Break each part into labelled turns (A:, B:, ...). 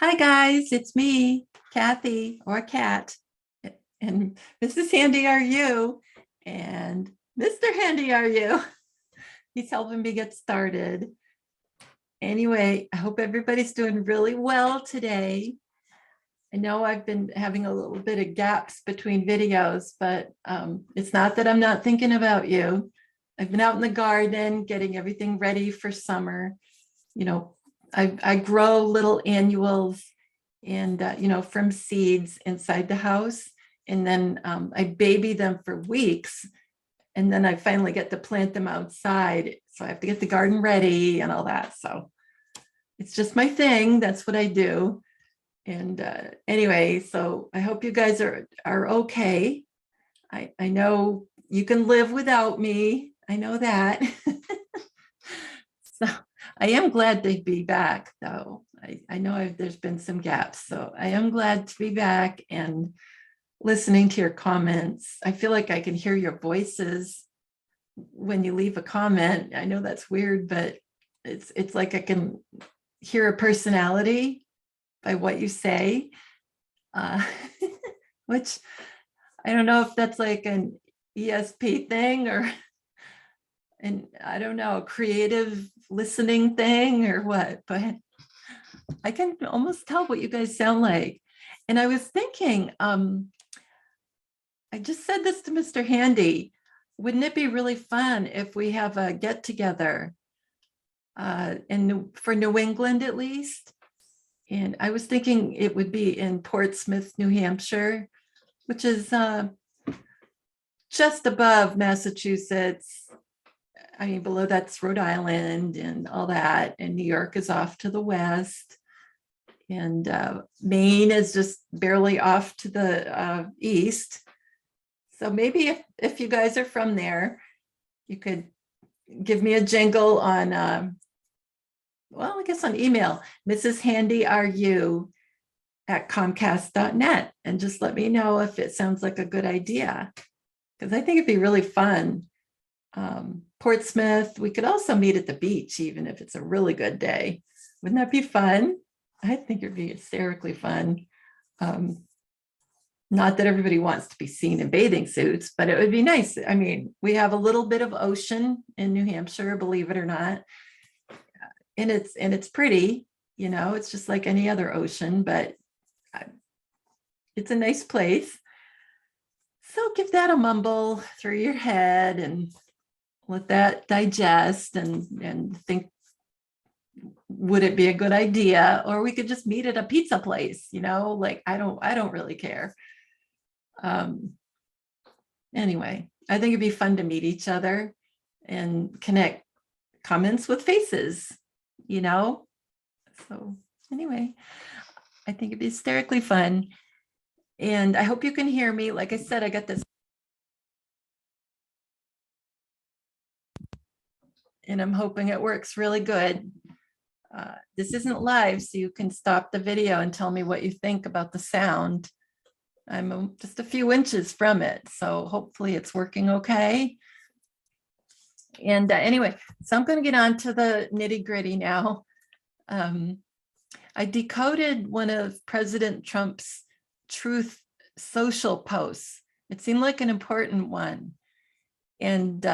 A: Hi guys, it's me, Kathy or Kat, and Mrs. Handy are you, and Mr. Handy are you. He's helping me get started. Anyway, I hope everybody's doing really well today. I know I've been having a little bit of gaps between videos, but it's not that I'm not thinking about you. I've been out in the garden getting everything ready for summer. You know, I grow little annuals and from seeds inside the house, and then I baby them for weeks, and then I finally get to plant them outside, so I have to get the garden ready and all that. So it's just my thing. That's what I do. And anyway, so I hope you guys are okay. I know you can live without me. I know that. So I am glad to be back, though. I know there's been some gaps, so I am glad to be back and listening to your comments. I feel like I can hear your voices when you leave a comment. I know that's weird, but it's like I can hear a personality by what you say, uh, which I don't know if that's like an ESP thing or I don't know, creative listening thing or what, but I can almost tell what you guys sound like. And I was thinking, I just said this to Mr. Handy. Wouldn't it be really fun if we have a get together for New England at least? And I was thinking it would be in Portsmouth, New Hampshire, which is just above Massachusetts. I mean, below that's Rhode Island and all that. And New York is off to the west. And Maine is just barely off to the east. So maybe if you guys are from there, you could give me a jingle on, well, I guess on email, Mrs. Handy RU at Comcast.net, and just let me know if it sounds like a good idea, because I think it'd be really fun. Portsmouth, we could also meet at the beach, even if it's a really good day. Wouldn't that be fun? I think it'd be hysterically fun. Not that everybody wants to be seen in bathing suits, but it would be nice. I mean, we have a little bit of ocean in New Hampshire, believe it or not. And it's pretty, it's just like any other ocean, but it's a nice place. So give that a mumble through your head and let that digest and think, would it be a good idea? Or we could just meet at a pizza place, like I don't really care. Anyway, I think it'd be fun to meet each other and connect comments with faces, So anyway, I think it'd be hysterically fun. And I hope you can hear me. Like I said, I got this. And I'm hoping it works really good. This isn't live, so you can stop the video and tell me what you think about the sound. I'm just a few inches from it, so hopefully it's working okay. And anyway, so I'm going to get on to the nitty gritty now. I decoded one of President Trump's Truth Social posts. It seemed like an important one. And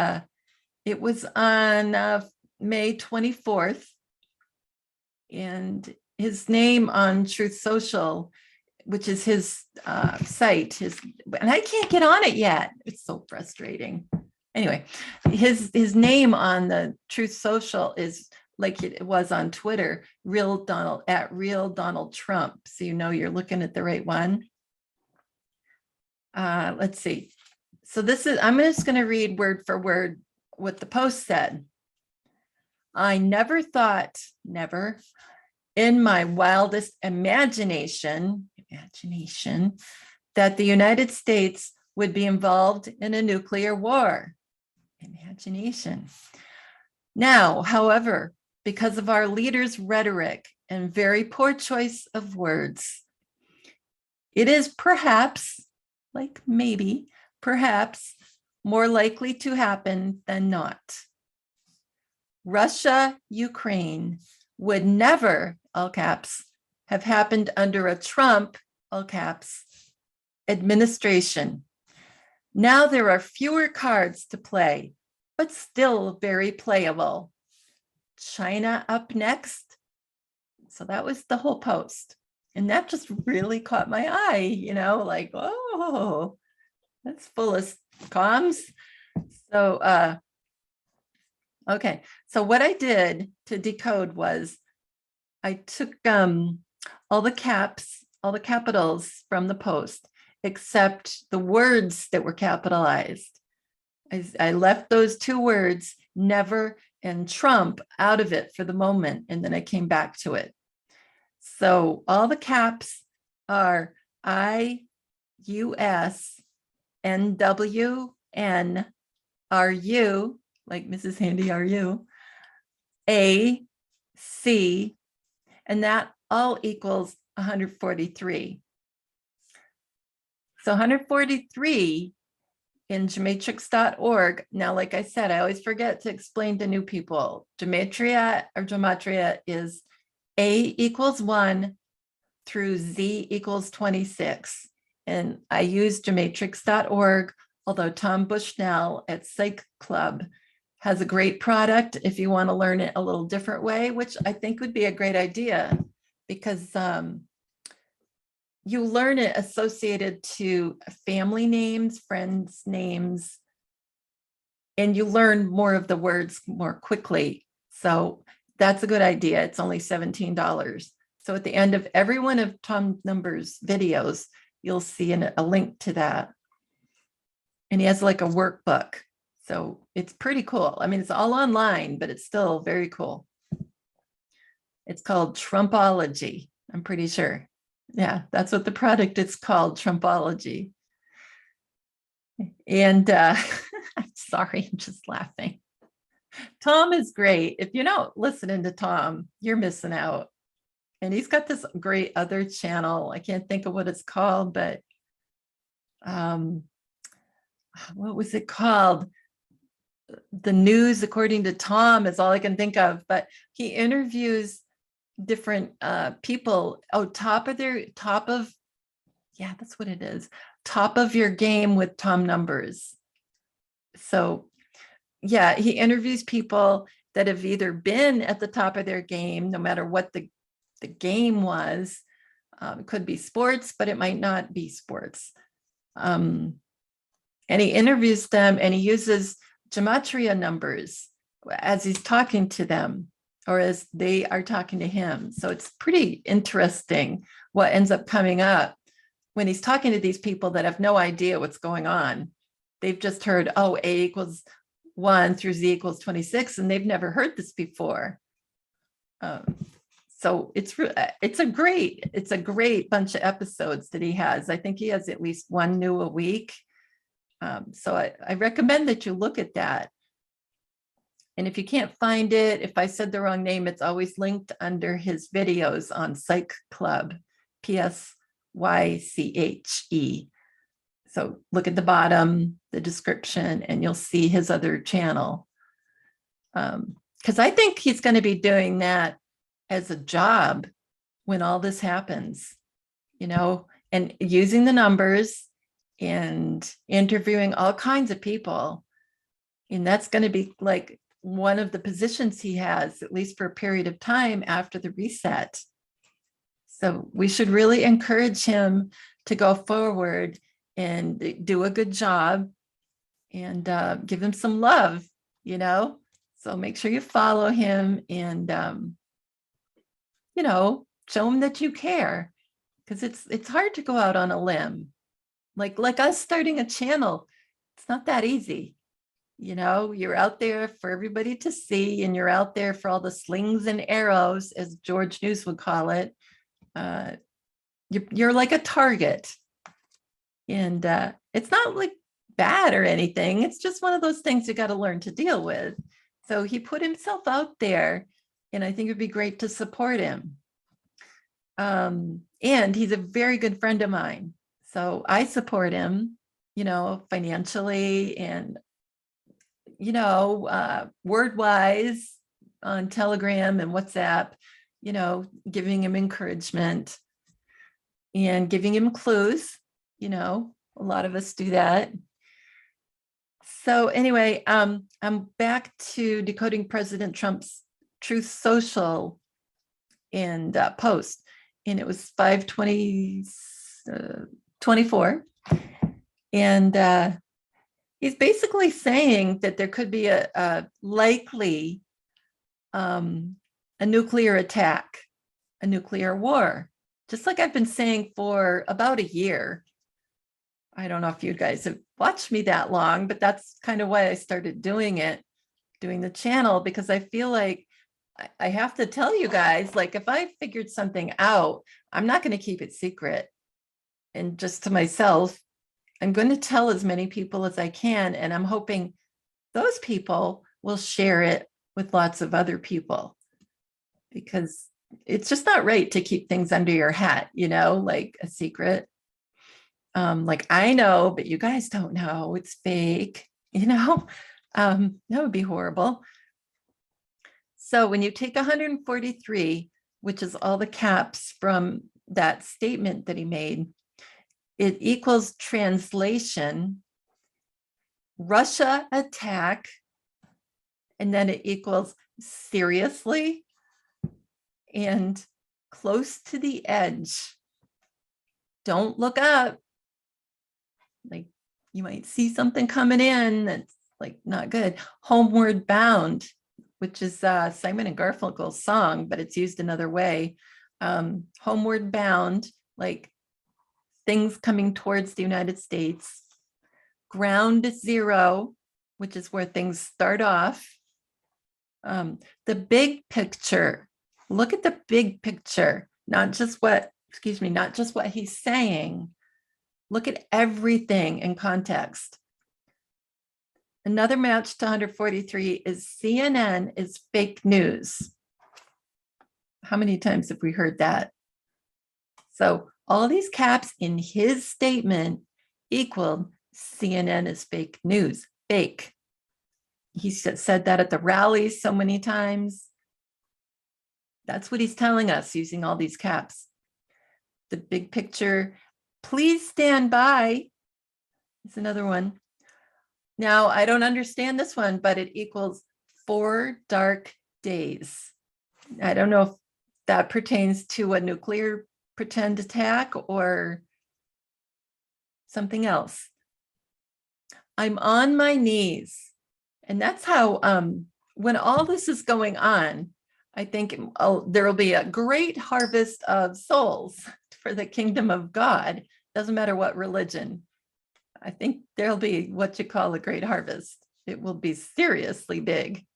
A: it was on May 24th. And his name on Truth Social, which is his site, and I can't get on it yet. It's so frustrating. Anyway, his name on the Truth Social is like it was on Twitter, Real Donald Trump. So you're looking at the right one. Let's see. So I'm just going to read word for word what the post said. I never thought, never, in my wildest imagination, that the United States would be involved in a nuclear war. Imagination. Now, however, because of our leaders' rhetoric and very poor choice of words, it is perhaps, like maybe, perhaps, more likely to happen than not. Russia, Ukraine would never, all caps, have happened under a Trump, all caps, administration. Now there are fewer cards to play, but still very playable. China up next. So that was the whole post. And that just really caught my eye, like, oh, that's full of comms. So, okay. So what I did to decode was I took all the capitals from the post, except the words that were capitalized. I left those two words, never and Trump, out of it for the moment, and then I came back to it. So all the caps are I-U-S, N-W-N, R-U, like Mrs. Handy R-U, A-C, and that all equals 143. So 143 in gematrix.org. Now, like I said, I always forget to explain to new people. Gematria is A equals 1 through Z equals 26. And I use gematrix.org, although Tom Bushnell at Psych Club has a great product if you want to learn it a little different way, which I think would be a great idea, because you learn it associated to family names, friends' names, and you learn more of the words more quickly. So that's a good idea. It's only $17. So at the end of every one of Tom Numbers videos, you'll see a link to that. And he has like a workbook. So it's pretty cool. I mean, it's all online, but it's still very cool. It's called Trumpology, I'm pretty sure. Yeah, that's what the product is called, Trumpology. And I'm sorry, I'm just laughing. Tom is great. If you're not listening to Tom, you're missing out. And he's got this great other channel. I can't think of what it's called, but what was it called? The News According to Tom is all I can think of, but he interviews different people. Oh, yeah, that's what it is. Top of your game with Tom Numbers. So yeah, he interviews people that have either been at the top of their game, no matter what the game was. It could be sports, but it might not be sports. And he interviews them, and he uses gematria numbers as he's talking to them, or as they are talking to him. So it's pretty interesting what ends up coming up when he's talking to these people that have no idea what's going on. They've just heard, oh, A equals 1 through Z equals 26, and they've never heard this before. So it's a great bunch of episodes that he has. I think he has at least one new a week. So I recommend that you look at that. And if you can't find it, if I said the wrong name, it's always linked under his videos on Psych Club, PSYCHE. So look at the bottom, the description, and you'll see his other channel. Because I think he's going to be doing that as a job when all this happens, and using the numbers and interviewing all kinds of people. And that's going to be like one of the positions he has, at least for a period of time after the reset. So we should really encourage him to go forward and do a good job, and give him some love, So make sure you follow him, and, show him that you care, because it's hard to go out on a limb. Like us starting a channel, it's not that easy. You're out there for everybody to see, and you're out there for all the slings and arrows, as George News would call it. You're like a target. And it's not like bad or anything. It's just one of those things you got to learn to deal with. So he put himself out there, and I think it'd be great to support him. And he's a very good friend of mine. So I support him, financially, and, word-wise on Telegram and WhatsApp. you know, giving him encouragement and giving him clues. You know, a lot of us do that. So anyway, I'm back to decoding President Trump's Truth Social and post, and it was 5/20/24, and he's basically saying that there could be a likely a nuclear attack, a nuclear war, just like I've been saying for about a year. I don't know if you guys have watched me that long, but that's kind of why I started doing the channel, because I feel like I have to tell you guys, like, if I figured something out, I'm not going to keep it secret and just to myself. I'm going to tell as many people as I can, and I'm hoping those people will share it with lots of other people, because it's just not right to keep things under your hat, you know, like a secret. Like, I know, but you guys don't know, it's fake, you know. That would be horrible. So when you take 143, which is all the caps from that statement that he made, it equals translation, Russia attack, and then it equals seriously and close to the edge. Don't look up. Like, you might see something coming in that's like not good. Homeward bound, which is Simon and Garfunkel's song, but it's used another way. Homeward bound, like things coming towards the United States. Ground zero, which is where things start off. The big picture. Look at the big picture, not just what he's saying. Look at everything in context. Another match to 143 is CNN is fake news. How many times have we heard that? So all these caps in his statement equal CNN is fake news, fake. He said that at the rallies so many times. That's what he's telling us using all these caps. The big picture, please stand by. It's another one. Now, I don't understand this one, but it equals 4 dark days. I don't know if that pertains to a nuclear pretend attack or something else. I'm on my knees. And that's how, when all this is going on, I think there will be a great harvest of souls for the kingdom of God. Doesn't matter what religion. I think there'll be what you call a great harvest. It will be seriously big.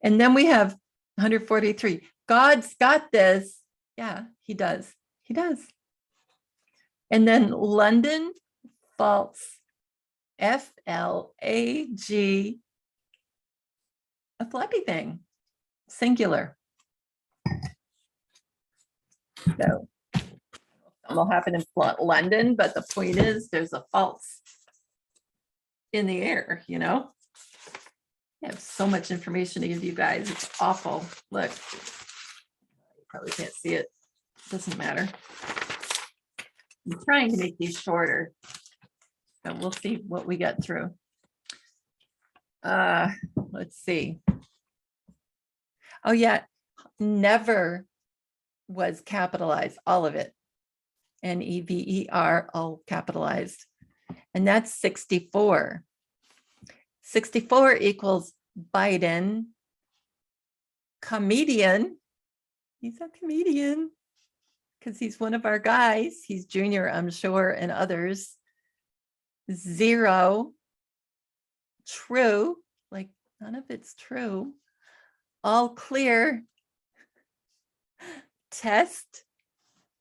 A: And then we have 143. God's got this. Yeah, he does. He does. And then London, false, FLAG, a flappy thing, singular. So it'll happen in London, but the point is there's a false in the air, you know. I have so much information to give you guys. It's awful. Look, you probably can't see it. Doesn't matter. I'm trying to make these shorter, but we'll see what we get through. Let's see. Oh yeah, never was capitalized, all of it. NEVER, all capitalized. And that's 64. 64 equals Biden, comedian. He's a comedian because he's one of our guys. He's junior, I'm sure, and others. 0, true, like none of it's true. All clear, test,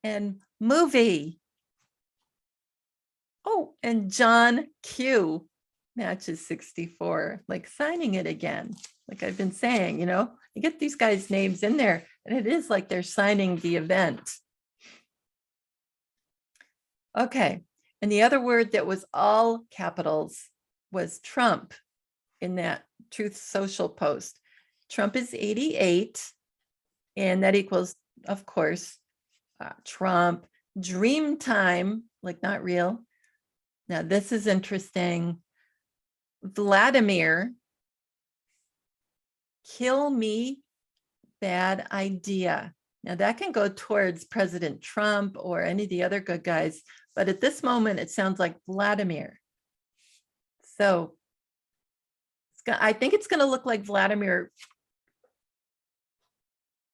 A: and movie. Oh, and John Q matches 64, like signing it again. Like I've been saying, you know, you get these guys' names in there and it is like they're signing the event. Okay, and the other word that was all capitals was Trump in that Truth Social post. Trump is 88. And that equals, of course, Trump. Dream time, like not real. Now this is interesting. Vladimir, kill me, bad idea. Now that can go towards President Trump or any of the other good guys, but at this moment, it sounds like Vladimir. So I think it's going to look like Vladimir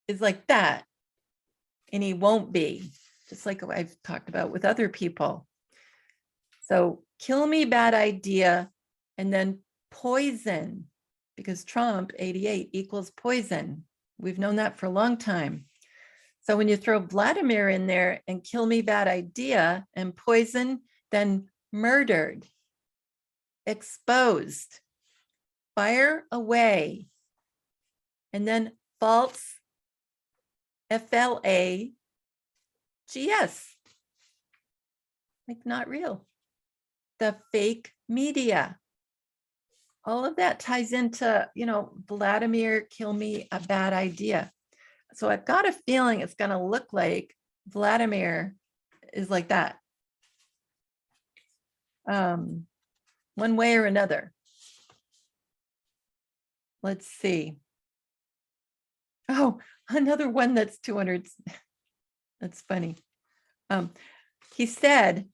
A: is like that, and he won't be, just like I've talked about with other people. So kill me, bad idea, and then poison, because Trump 88 equals poison. We've known that for a long time. So when you throw Vladimir in there and kill me, bad idea, and poison, then murdered, exposed, fire away, and then false, FLAGS, like not real. The fake media. All of that ties into, Vladimir, kill me, a bad idea. So I've got a feeling it's going to look like Vladimir is like that. One way or another. Let's see. Oh, another one that's 200. That's funny. He said,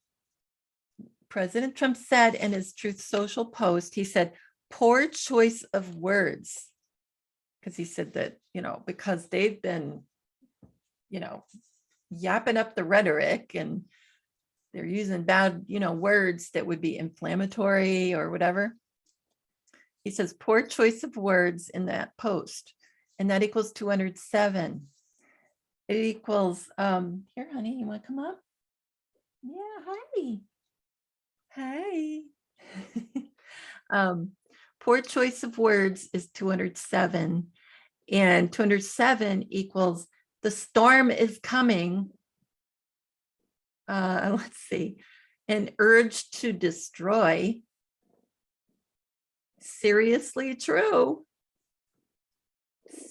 A: President Trump said in his Truth Social post, he said, poor choice of words. Because he said that, because they've been, yapping up the rhetoric and they're using bad, words that would be inflammatory or whatever. He says, poor choice of words in that post. And that equals 207. It equals, here, honey, you want to come up? Yeah, hi. Hi. Poor choice of words is 207. And 207 equals the storm is coming. Let's see. An urge to destroy. Seriously true.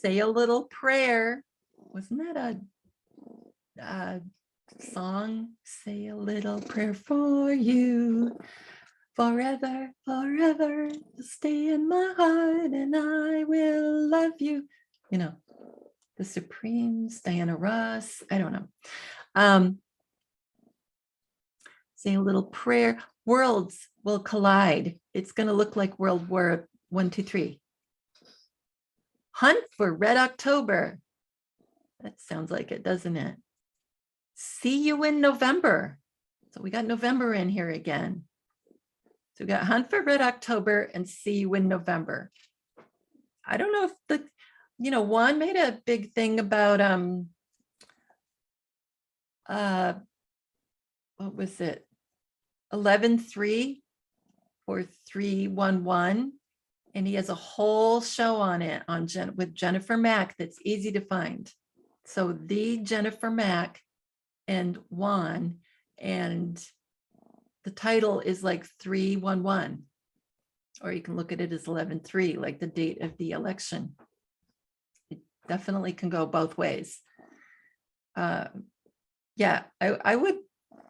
A: Say a little prayer. Wasn't that a song? Say a little prayer for you. Forever, forever, stay in my heart and I will love you. The Supremes, Diana Ross, I don't know. Say a little prayer. Worlds will collide. It's going to look like World War I, II, III. Hunt for Red October. That sounds like it, doesn't it? See you in November. So we got November in here again. So we got Hunt for Red October and see you in November. I don't know if Juan made a big thing about what was it? 11-3 or 311. And he has a whole show on it with Jennifer Mack that's easy to find. So the Jennifer Mack and Juan, and the title is like 311, or you can look at it as 11-3, like the date of the election. It definitely can go both ways. Yeah, I would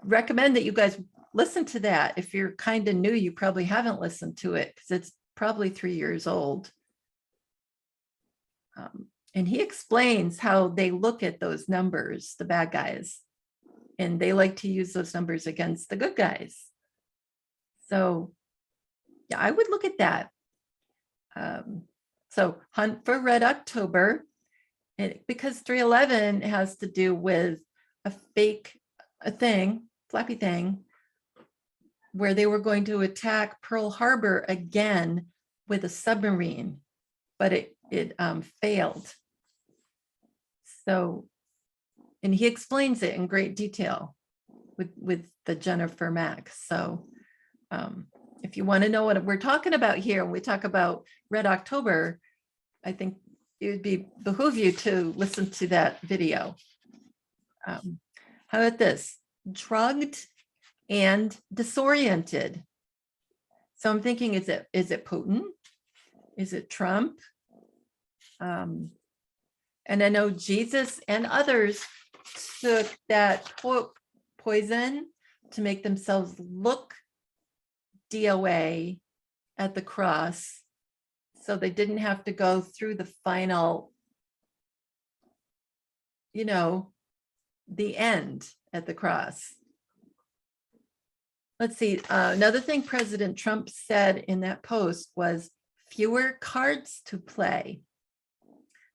A: recommend that you guys listen to that. If you're kind of new, you probably haven't listened to it because it's probably 3 years old. And he explains how they look at those numbers, the bad guys, and they like to use those numbers against the good guys. So yeah, I would look at that. So Hunt for Red October, and because 311 has to do with a flappy thing, where they were going to attack Pearl Harbor again with a submarine, but it failed. So, and he explains it in great detail with the Jennifer Mack. So if you want to know what we're talking about here, when we talk about Red October, I think it would behoove you to listen to that video. How about this? Drugged and disoriented. So I'm thinking, is it Putin? Is it Trump? And I know Jesus and others took that poison to make themselves look DOA at the cross, so they didn't have to go through the final, the end at the cross. Let's see, another thing President Trump said in that post was fewer cards to play.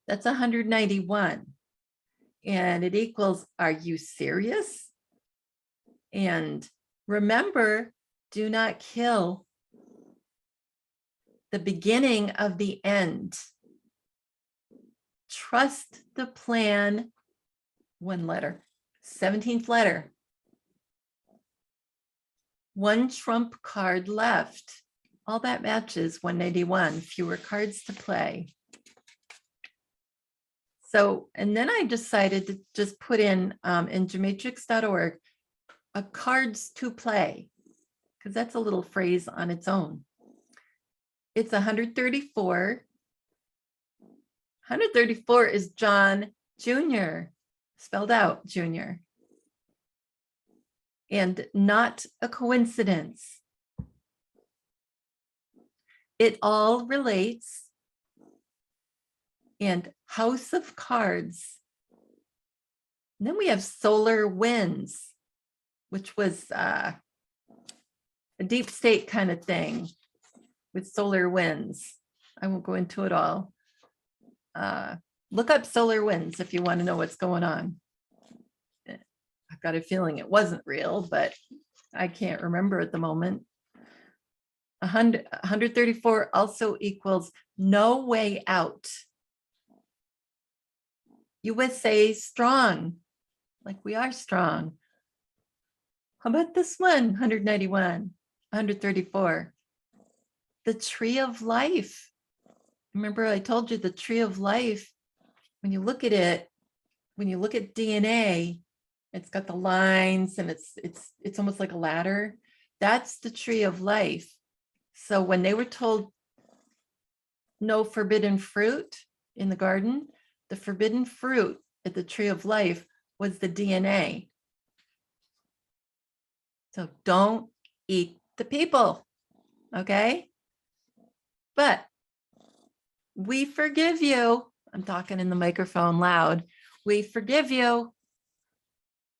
A: That's 191. And it equals, are you serious? And remember, do not kill the beginning of the end. Trust the plan. One letter, 17th letter. One trump card left. All that matches 181, fewer cards to play. So, and then I decided to just put in GEMATRIX.org, a cards to play, because that's a little phrase on its own. It's 134. 134 is John Jr., spelled out Jr. And not a coincidence. It all relates. And House of Cards. And then we have solar winds, which was a deep state kind of thing with solar winds. I won't go into it all. Look up solar winds if you want to know what's going on. I've got a feeling it wasn't real, but I can't remember at the moment. 134 also equals no way out. USA strong, like we are strong. How about this one? 191, 134. The tree of life. Remember I told you the tree of life, when you look at it, when you look at DNA, it's got the lines and it's almost like a ladder. That's the tree of life. So when they were told no forbidden fruit in the garden, the forbidden fruit at the tree of life was the DNA. So don't eat the people, okay? But we forgive you. I'm talking in the microphone loud. We forgive you.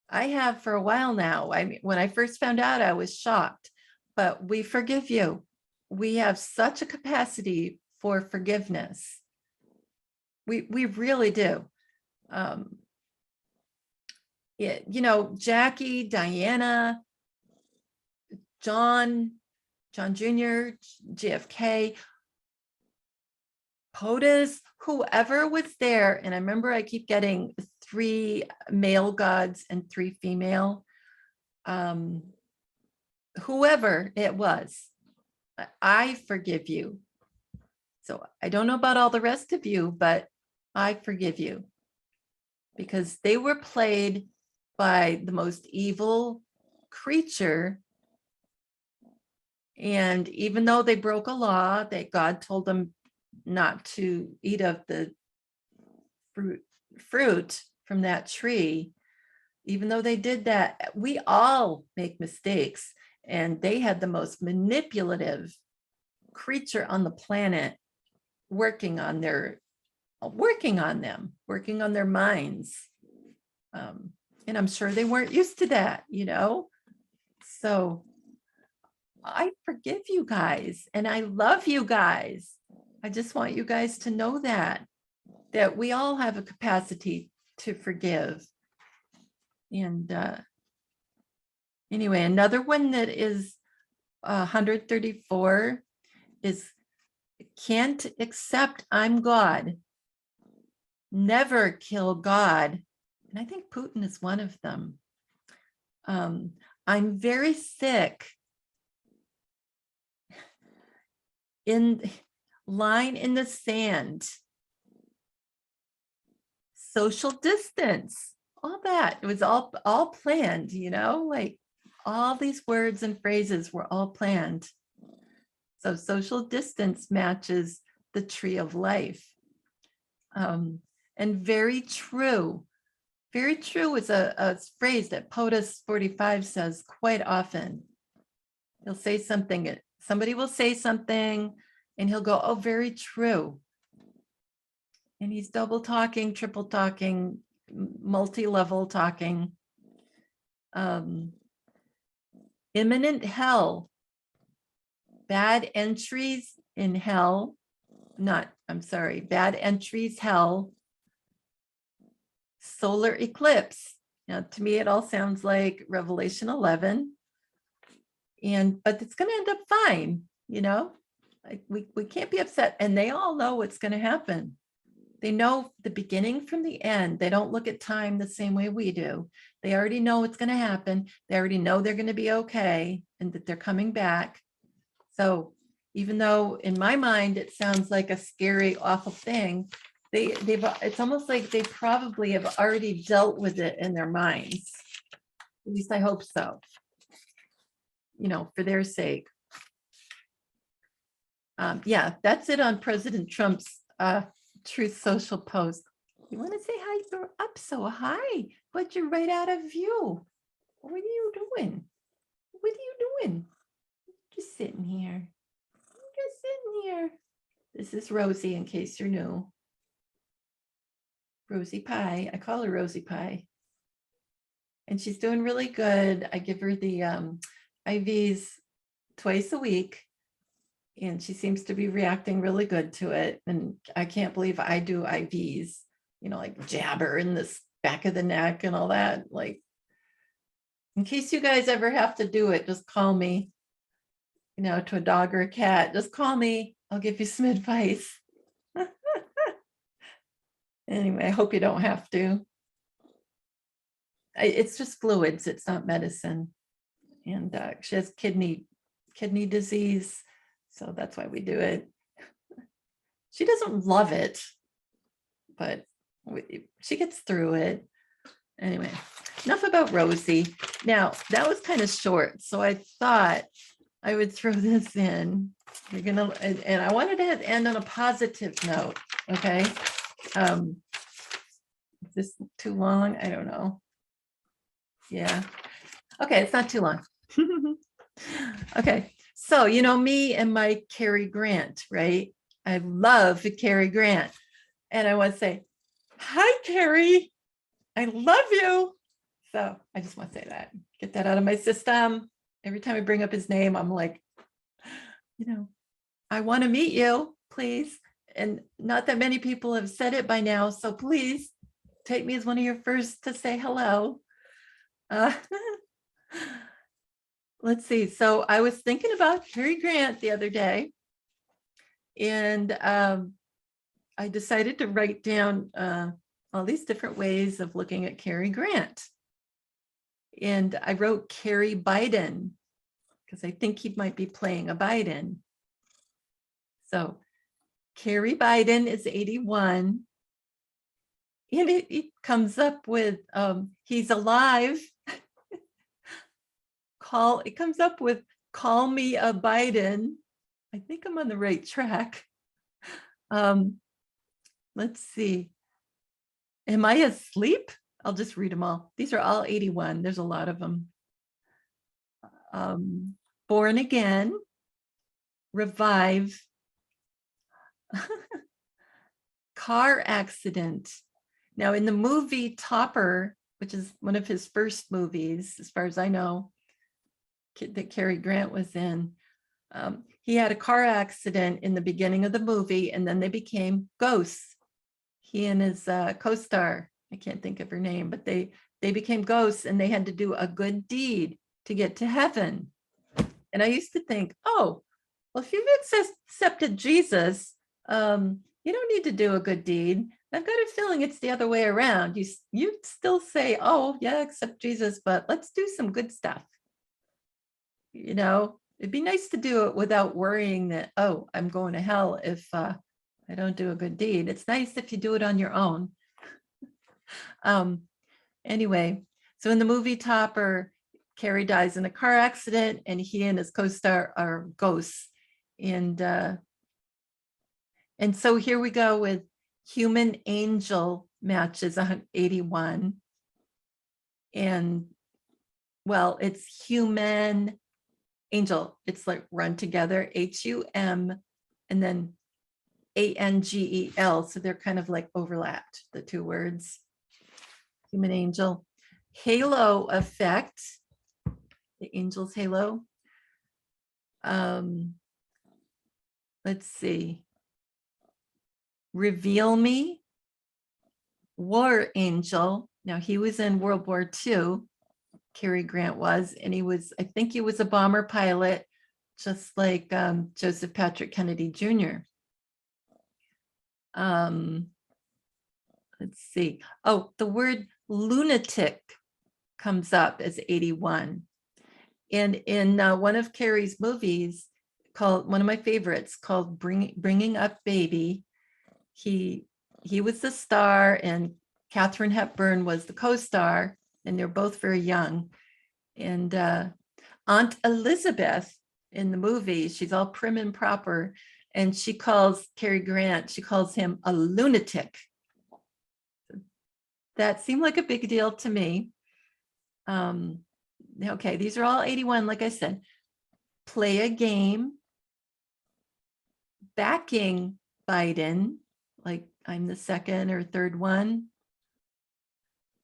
A: I have for a while now. I mean, when I first found out, I was shocked, but we forgive you. We have such a capacity for forgiveness. We really do. Jackie, Diana, John Jr., JFK, POTUS, whoever was there. And I remember I keep getting 3 male gods and 3 female. Whoever it was, I forgive you. So I don't know about all the rest of you, but I forgive you, because they were played by the most evil creature. And even though they broke a law that God told them not to eat of the fruit from that tree, even though they did that, we all make mistakes. And they had the most manipulative creature on the planet working on their minds. And I'm sure they weren't used to that, So I forgive you guys and I love you guys. I just want you guys to know that we all have a capacity to forgive. And anyway, another one that is 134 is Cant Accept, I'm God. Never kill God. And I think Putin is one of them. I'm very sick. Line in the sand. Social distance. All that. It was all planned, like all these words and phrases were all planned. So social distance matches the tree of life. And and very true. Very true is a phrase that POTUS 45 says quite often. He'll say something, somebody will say something, and he'll go, oh, very true. And he's double talking, triple talking, multi-level talking. Imminent hell, bad entries in hell, bad entries, hell, solar eclipse. Now, to me, it all sounds like Revelation 11, but it's going to end up fine, you know. We can't be upset, and they all know what's going to happen. They know the beginning from the end. They don't look at time the same way we do. They already know what's going to happen. They already know they're going to be okay and that they're coming back. So even though in my mind it sounds like a scary, awful thing, it's almost like they probably have already dealt with it in their minds. At least I hope so, you know, for their sake. Yeah, that's it on President Trump's Truth Social post. You want to say hi? You're up so high, but you're right out of view. What are you doing? What are you doing? Just sitting here. Just sitting here. This is Rosie, in case you're new. Rosie Pie. I call her Rosie Pie. And she's doing really good. I give her the IVs twice a week. And she seems to be reacting really good to it. And I can't believe I do IVs, you know, like jab her in the back of the neck and all that. Like, in case you guys ever have to do it, just call me, you know, to a dog or a cat, just call me. I'll give you some advice. Anyway, I hope you don't have to. It's just fluids. It's not medicine. And she has kidney disease. So that's why we do it. She doesn't love it, but she gets through it. Anyway, enough about Rosie. Now, that was kind of short, so I thought I would throw this in. We're gonna, and I wanted to end on a positive note, okay? Is this too long? I don't know. Yeah. Okay, it's not too long. Okay. So, you know, me and my Carrie Grant, right? I love Carrie Grant. And I want to say, hi, Carrie. I love you. So I just want to say that, get that out of my system. Every time I bring up his name, I'm like, you know, I want to meet you, please. And not that many people have said it by now. So please take me as one of your first to say hello. Let's see. So I was thinking about Carrie Grant the other day, and I decided to write down all these different ways of looking at Carrie Grant. And I wrote Carrie Biden because I think he might be playing a Biden. So Carrie Biden is 81. And it comes up with he's alive. It comes up with call me a Biden. I think I'm on the right track. Let's see. Am I asleep? I'll just read them all. These are all 81. There's a lot of them. Born again, revive, car accident. Now in the movie Topper, which is one of his first movies, as far as I know, that Cary Grant was in, he had a car accident in the beginning of the movie, and then they became ghosts. He and his co-star, I can't think of her name, but they became ghosts, and they had to do a good deed to get to heaven. And I used to think, oh, well, if you've accepted Jesus, you don't need to do a good deed. I've got a feeling it's the other way around. You still say, oh, yeah, accept Jesus, but let's do some good stuff. You know, it'd be nice to do it without worrying that, oh, I'm going to hell if I don't do a good deed. It's nice if you do it on your own. Anyway, so in the movie Topper, Cary dies in a car accident, and he and his co-star are ghosts. And so here we go with human angel matches 81. And well, it's human angel. It's like run together, HUM, and then ANGEL. So they're kind of like overlapped, the two words. Human angel. Halo effect, the angel's halo. Let's see. Reveal me, war angel. Now he was in World War II. Carrie Grant was, and he was, I think he was a bomber pilot, just like Joseph Patrick Kennedy Jr. Let's see. Oh, the word lunatic comes up as 81. And in one of Carrie's movies, called, one of my favorites, called Bringing Up Baby, he was the star and Katharine Hepburn was the co-star, and they're both very young. And Aunt Elizabeth in the movie, she's all prim and proper, and she calls Cary Grant, she calls him a lunatic. That seemed like a big deal to me. Okay, these are all 81, like I said. Play a game. Backing Biden, like I'm the second or third one.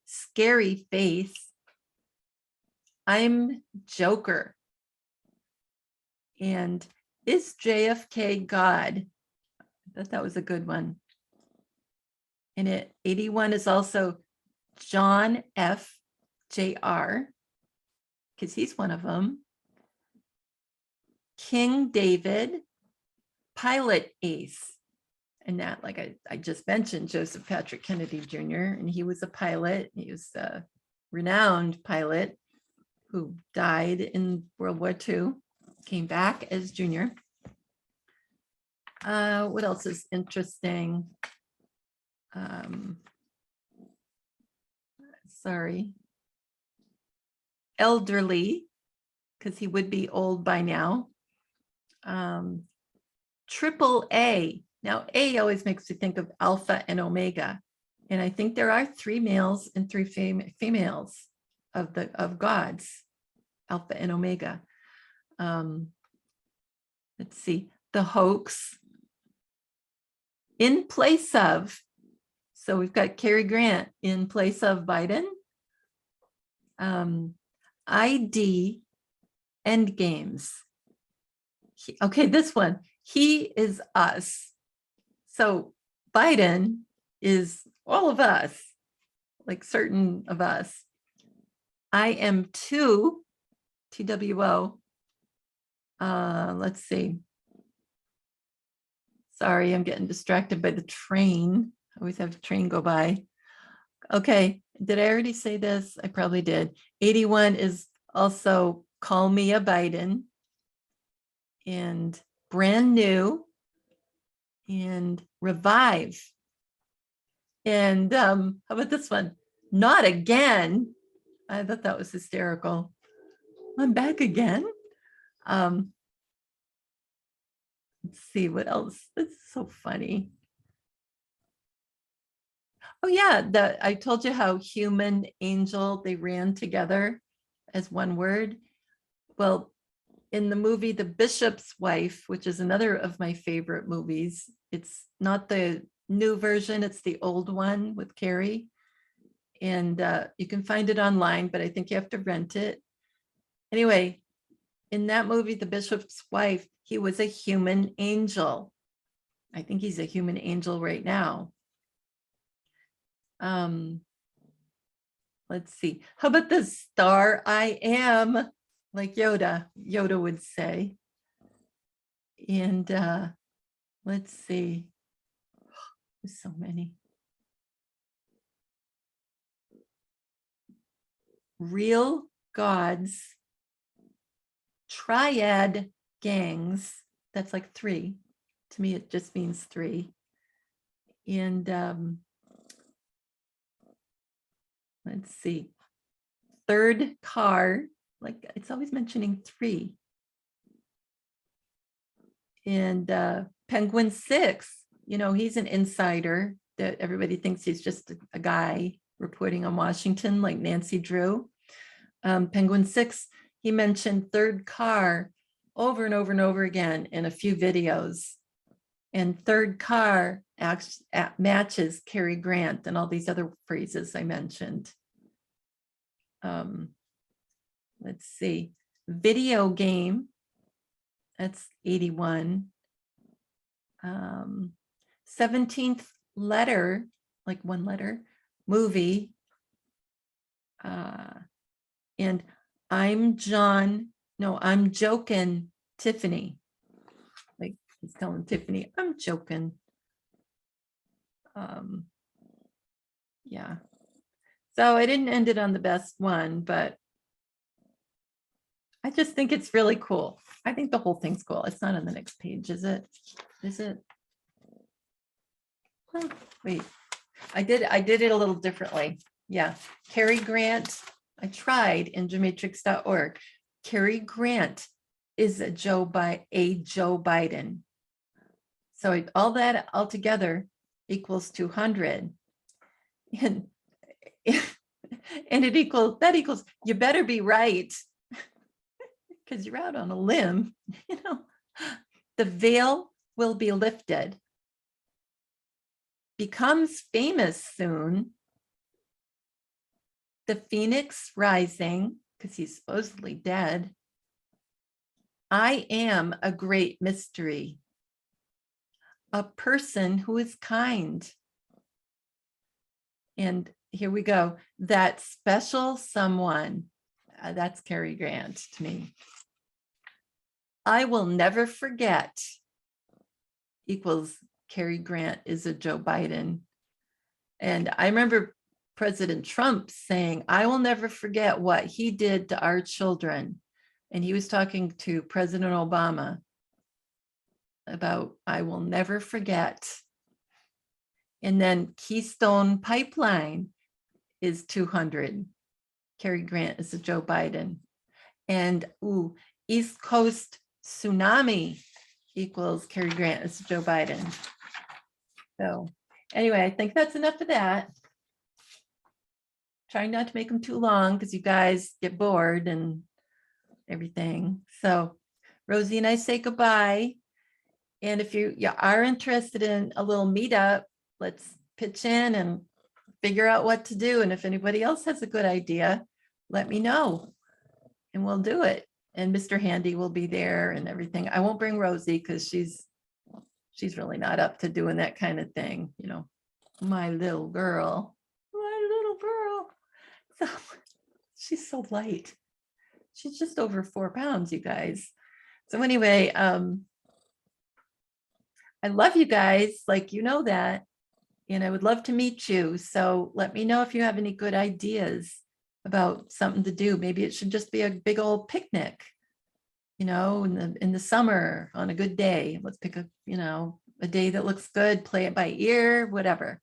A: Scary face. I'm Joker. And is JFK God? I thought that was a good one. And 81 is also John F. Jr., because he's one of them. King David, pilot ace. And that, like I just mentioned, Joseph Patrick Kennedy Jr., and he was a pilot. He was a renowned pilot who died in World War II, came back as junior. What else is interesting? Sorry. Elderly, because he would be old by now. Triple A. Now, A always makes me think of Alpha and Omega. And I think there are 3 males and 3 females of gods, Alpha and Omega. Let's see, the hoax. In place of, so we've got Cary Grant in place of Biden. ID endgames. Okay, this one, he is us. So Biden is all of us, like certain of us. I am two, TWO. Let's see. Sorry, I'm getting distracted by the train. I always have a train go by. Okay, did I already say this? I probably did. 81 is also Call Me a Biden, and Brand New, and Revive. And how about this one? Not Again. I thought that was hysterical. I'm back again. Let's see what else. It's so funny. Oh yeah, I told you how human, angel, they ran together as one word. Well, in the movie The Bishop's Wife, which is another of my favorite movies, it's not the new version, it's the old one with Cary. And you can find it online, but I think you have to rent it. Anyway, in that movie, The Bishop's Wife, he was a human angel. I think he's a human angel right now. Let's see. How about the star I am, like Yoda would say. And let's see. There's so many. Real gods, triad gangs. That's like 3. To me, it just means 3. And let's see. Third car, like it's always mentioning 3. And Penguin 6, you know, he's an insider. that everybody thinks he's just a guy reporting on Washington, like Nancy Drew. Penguin 6, he mentioned third car over and over and over again in a few videos. And third car matches Carrie Grant and all these other phrases I mentioned. Let's see, video game, that's 81. 17th letter, like one letter, movie. And I'm joking, Tiffany. Like he's telling Tiffany, I'm joking. Yeah. So I didn't end it on the best one, but I just think it's really cool. I think the whole thing's cool. It's not on the next page, is it? Is it? Oh, wait, I did it a little differently. Yeah, Carrie Grant. I tried in gematrix.org. Carrie Grant is a Joe Biden. So all that altogether equals 200. And that equals, you better be right, because you're out on a limb, you know. The veil will be lifted. Becomes famous soon. The phoenix rising, because he's supposedly dead. I am a great mystery. A person who is kind. And here we go. That special someone. That's Carrie Grant to me. I will never forget equals Carrie Grant is a Joe Biden. And I remember President Trump saying, I will never forget what he did to our children. And he was talking to President Obama about, I will never forget. And then Keystone Pipeline is 200. Cary Grant is a Joe Biden. And East Coast Tsunami equals Cary Grant is Joe Biden. So anyway, I think that's enough of that. Trying not to make them too long because you guys get bored and everything. So Rosie and I say goodbye. And if you are interested in a little meetup, let's pitch in and figure out what to do. And if anybody else has a good idea, let me know and we'll do it. And Mr. Handy will be there and everything. I won't bring Rosie because she's really not up to doing that kind of thing. You know, my little girl. So she's so light. She's just over 4 pounds, you guys. So anyway, I love you guys, like you know that, and I would love to meet you. So let me know if you have any good ideas about something to do. Maybe it should just be a big old picnic, you know, in the summer on a good day. Let's pick a day that looks good, play it by ear, whatever.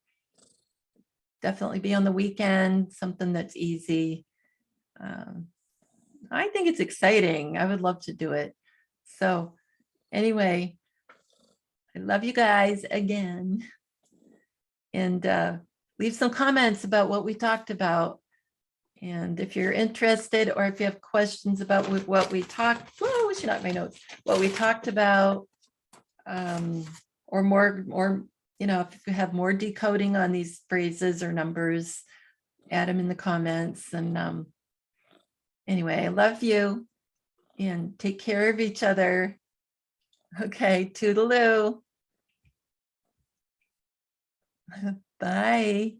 A: Definitely be on the weekend, something that's easy. I think it's exciting. I would love to do it. So anyway, I love you guys again. And leave some comments about what we talked about. And if you're interested or if you have questions about what we talked, whoa, we should knock my notes, what we talked about, or more, you know, if you have more decoding on these phrases or numbers, add them in the comments. And anyway, I love you and take care of each other. Okay, toodaloo. Bye.